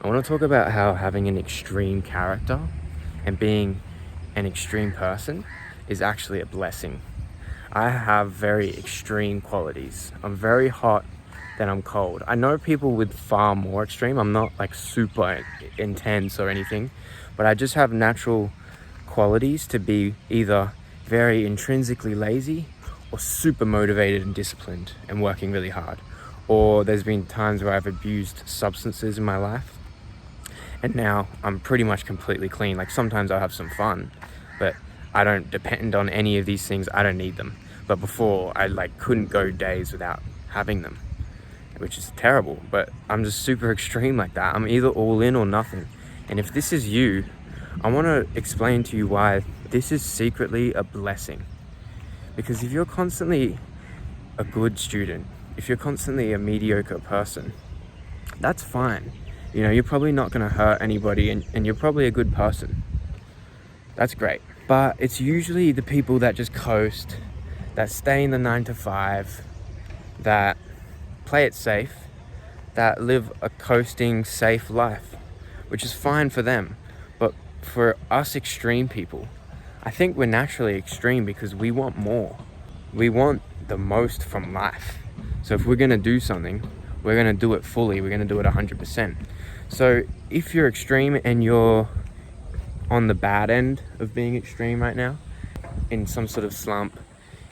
I want to talk about how having an extreme character and being an extreme person is actually a blessing. I have very extreme qualities. I'm very hot, then I'm cold. I know people with far more extreme. I'm not like super intense or anything, but I just have natural qualities to be either very intrinsically lazy or super motivated and disciplined and working really hard. Or there's been times where I've abused substances in my life, and now I'm pretty much completely clean. Like sometimes I'll have some fun, but I don't depend on any of these things. I don't need them. But before, I like couldn't go days without having them, which is terrible. But I'm just super extreme like that. I'm either all in or nothing. And if this is you, I want to explain to you why this is secretly a blessing. Because if you're constantly a good student, if you're constantly a mediocre person, that's fine. You know, you're probably not going to hurt anybody, and you're probably a good person. That's great. But it's usually the people that just coast, that stay in the 9 to 5, that play it safe, that live a coasting, safe life, which is fine for them. But for us extreme people, I think we're naturally extreme because we want more. We want the most from life. So if we're going to do something, we're going to do it fully. We're going to do it 100%. So if you're extreme and you're on the bad end of being extreme right now, in some sort of slump,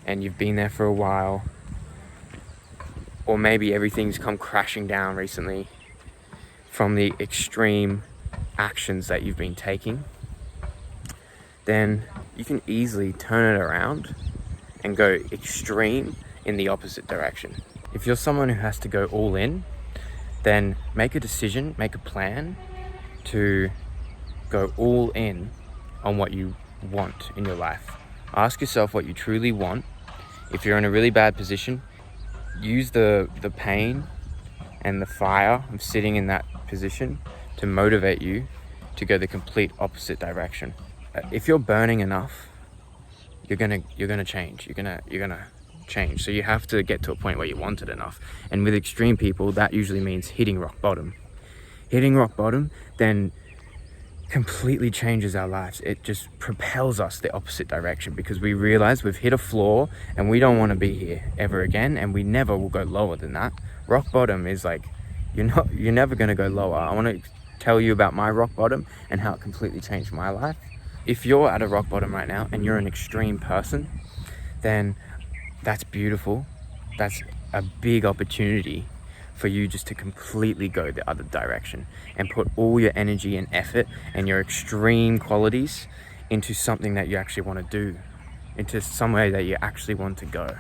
and you've been there for a while, or maybe everything's come crashing down recently from the extreme actions that you've been taking, then you can easily turn it around and go extreme in the opposite direction. If you're someone who has to go all in, then make a decision, make a plan to go all in on what you want in your life. Ask yourself what you truly want. If you're in a really bad position, use the pain and the fire of sitting in that position to motivate you to go the complete opposite direction. If you're burning enough, you're gonna change. You're gonna change. So you have to get to a point where you want it enough. And with extreme people, that usually means hitting rock bottom. Hitting rock bottom then completely changes our lives. It just propels us the opposite direction because we realize we've hit a floor and we don't want to be here ever again, and we never will go lower than that. Rock bottom is like, you're never going to go lower. I want to tell you about my rock bottom and how it completely changed my life. If you're at a rock bottom right now and you're an extreme person, then that's beautiful. That's a big opportunity for you just to completely go the other direction and put all your energy and effort and your extreme qualities into something that you actually want to do, into somewhere that you actually want to go.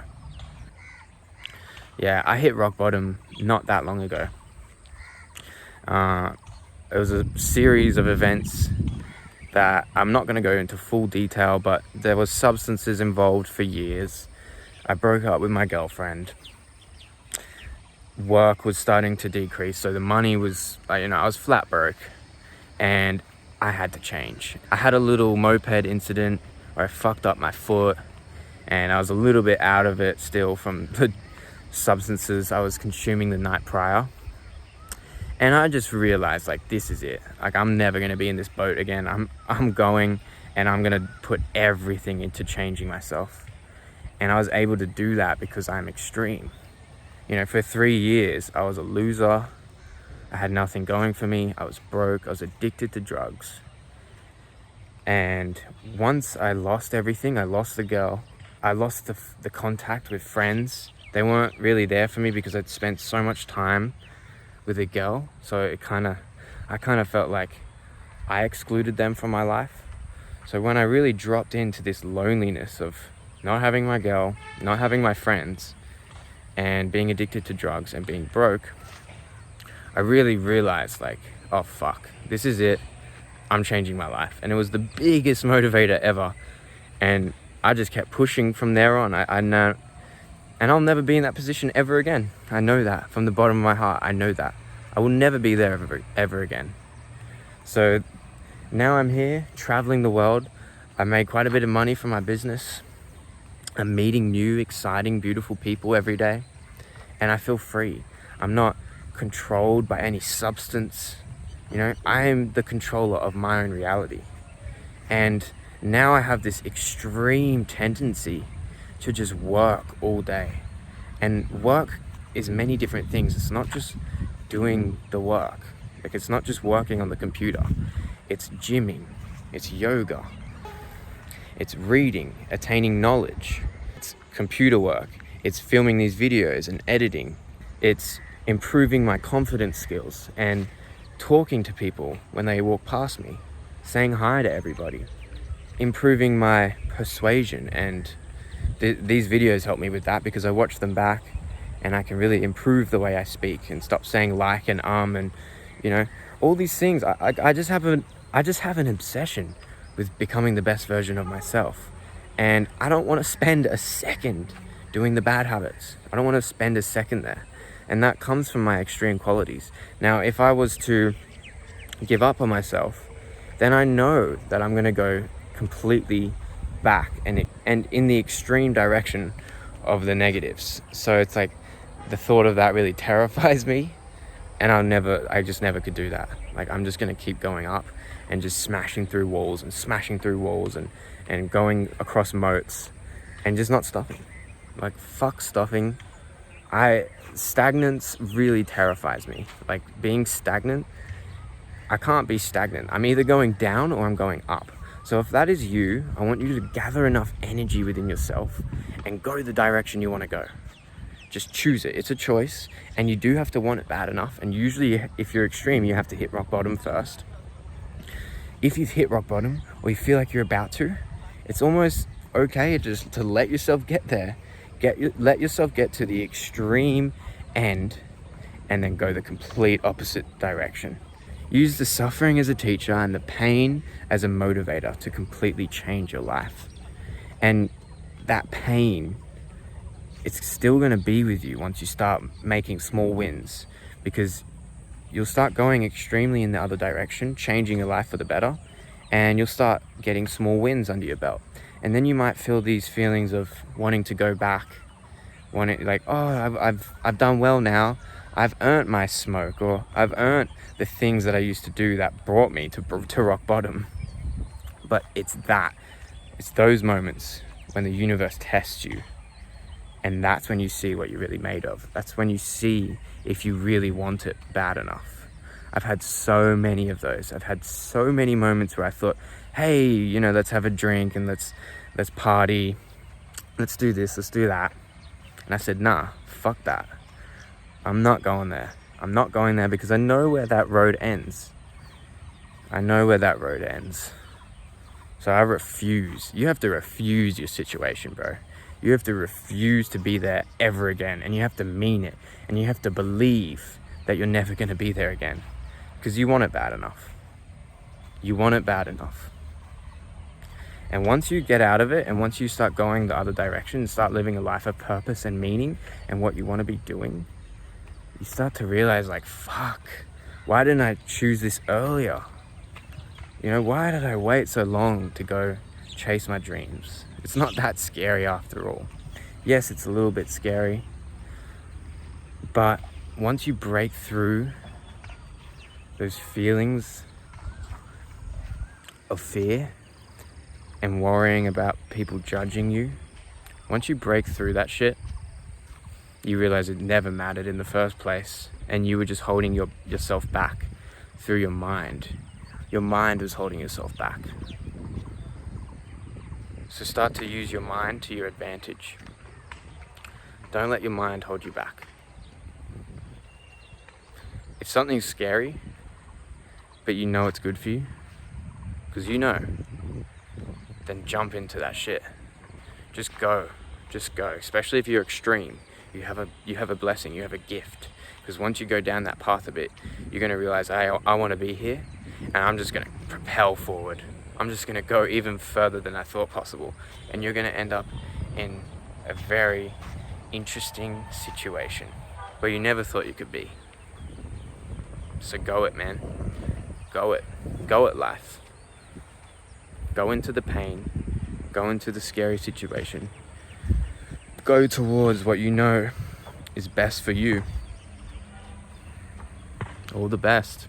Yeah, I hit rock bottom not that long ago. It was a series of events that I'm not going to go into full detail, but there was substances involved for years. I broke up with my girlfriend. Work was starting to decrease, so the money was, I was flat broke, and I had to change. I had a little moped incident where I fucked up my foot, and I was a little bit out of it still from the substances I was consuming the night prior. And I just realized, like, this is it. Like, I'm never going to be in this boat again. I'm going, and I'm going to put everything into changing myself. And I was able to do that because I'm extreme. For 3 years, I was a loser. I had nothing going for me. I was broke. I was addicted to drugs. And once I lost everything, I lost the girl. I lost the contact with friends. They weren't really there for me because I'd spent so much time with a girl. So I kind of felt like I excluded them from my life. So when I really dropped into this loneliness of not having my girl, not having my friends, and being addicted to drugs and being broke, I really realized, like, oh fuck, this is it. I'm changing my life. And it was the biggest motivator ever. And I just kept pushing from there on. I know, and I'll never be in that position ever again. I know that from the bottom of my heart. I know that I will never be there ever again. So now I'm here traveling the world. I made quite a bit of money from my business. I'm meeting new, exciting, beautiful people every day, and I feel free. I'm not controlled by any substance. You know, I am the controller of my own reality. And now I have this extreme tendency to just work all day. And work is many different things. It's not just doing the work. Like, it's not just working on the computer. It's gymming, it's yoga, it's reading, attaining knowledge, it's computer work, it's filming these videos and editing, it's improving my confidence skills and talking to people when they walk past me, saying hi to everybody, improving my persuasion. And these videos help me with that, because I watch them back and I can really improve the way I speak and stop saying like and and you know, all these things. I just have an obsession with becoming the best version of myself, and I don't want to spend a second doing the bad habits. I don't want to spend a second there. And that comes from my extreme qualities. Now, if I was to give up on myself, then I know that I'm going to go completely back and in the extreme direction of the negatives. So it's like the thought of that really terrifies me, and I just never could do that. Like, I'm just going to keep going up and just smashing through walls and going across moats and just not stopping. Like, fuck stopping. Stagnance really terrifies me. Like, being stagnant, I can't be stagnant. I'm either going down or I'm going up. So if that is you, I want you to gather enough energy within yourself and go the direction you want to go. Just choose it. It's a choice, and you do have to want it bad enough. And usually, if you're extreme, you have to hit rock bottom first. If you've hit rock bottom, or you feel like you're about to, it's almost okay just to let yourself get there. Let yourself get to the extreme end, and then go the complete opposite direction. Use the suffering as a teacher and the pain as a motivator to completely change your life. And that pain, it's still going to be with you once you start making small wins, because you'll start going extremely in the other direction, changing your life for the better, and you'll start getting small wins under your belt. And then you might feel these feelings of wanting to go back, wanting, like, oh, I've done well now. I've earned my smoke, or I've earned the things that I used to do that brought me to rock bottom. But it's those moments when the universe tests you. And that's when you see what you're really made of. That's when you see if you really want it bad enough. I've had so many of those. I've had so many moments where I thought, hey, you know, let's have a drink and let's party. Let's do this, let's do that. And I said, nah, fuck that. I'm not going there. I'm not going there, because I know where that road ends. So I refuse. You have to refuse your situation, bro. You have to refuse to be there ever again, and you have to mean it, and you have to believe that you're never going to be there again, because you want it bad enough. You want it bad enough. And once you get out of it, and once you start going the other direction and start living a life of purpose and meaning and what you want to be doing, you start to realize, like, fuck, why didn't I choose this earlier? You know, why did I wait so long to go chase my dreams? It's not that scary after all. Yes, it's a little bit scary, but once you break through those feelings of fear and worrying about people judging you, once you break through that shit, you realize it never mattered in the first place, and you were just holding yourself back through your mind. Your mind was holding yourself back. So start to use your mind to your advantage. Don't let your mind hold you back. If something's scary, but you know it's good for you, because you know, then jump into that shit. Just go, especially if you're extreme. You have a blessing, you have a gift. Because once you go down that path a bit, you're going to realize, hey, I want to be here, and I'm just going to propel forward. I'm just going to go even further than I thought possible. And you're going to end up in a very interesting situation where you never thought you could be. So go it, man. Go it. Go it, life. Go into the pain. Go into the scary situation. Go towards what you know is best for you. All the best.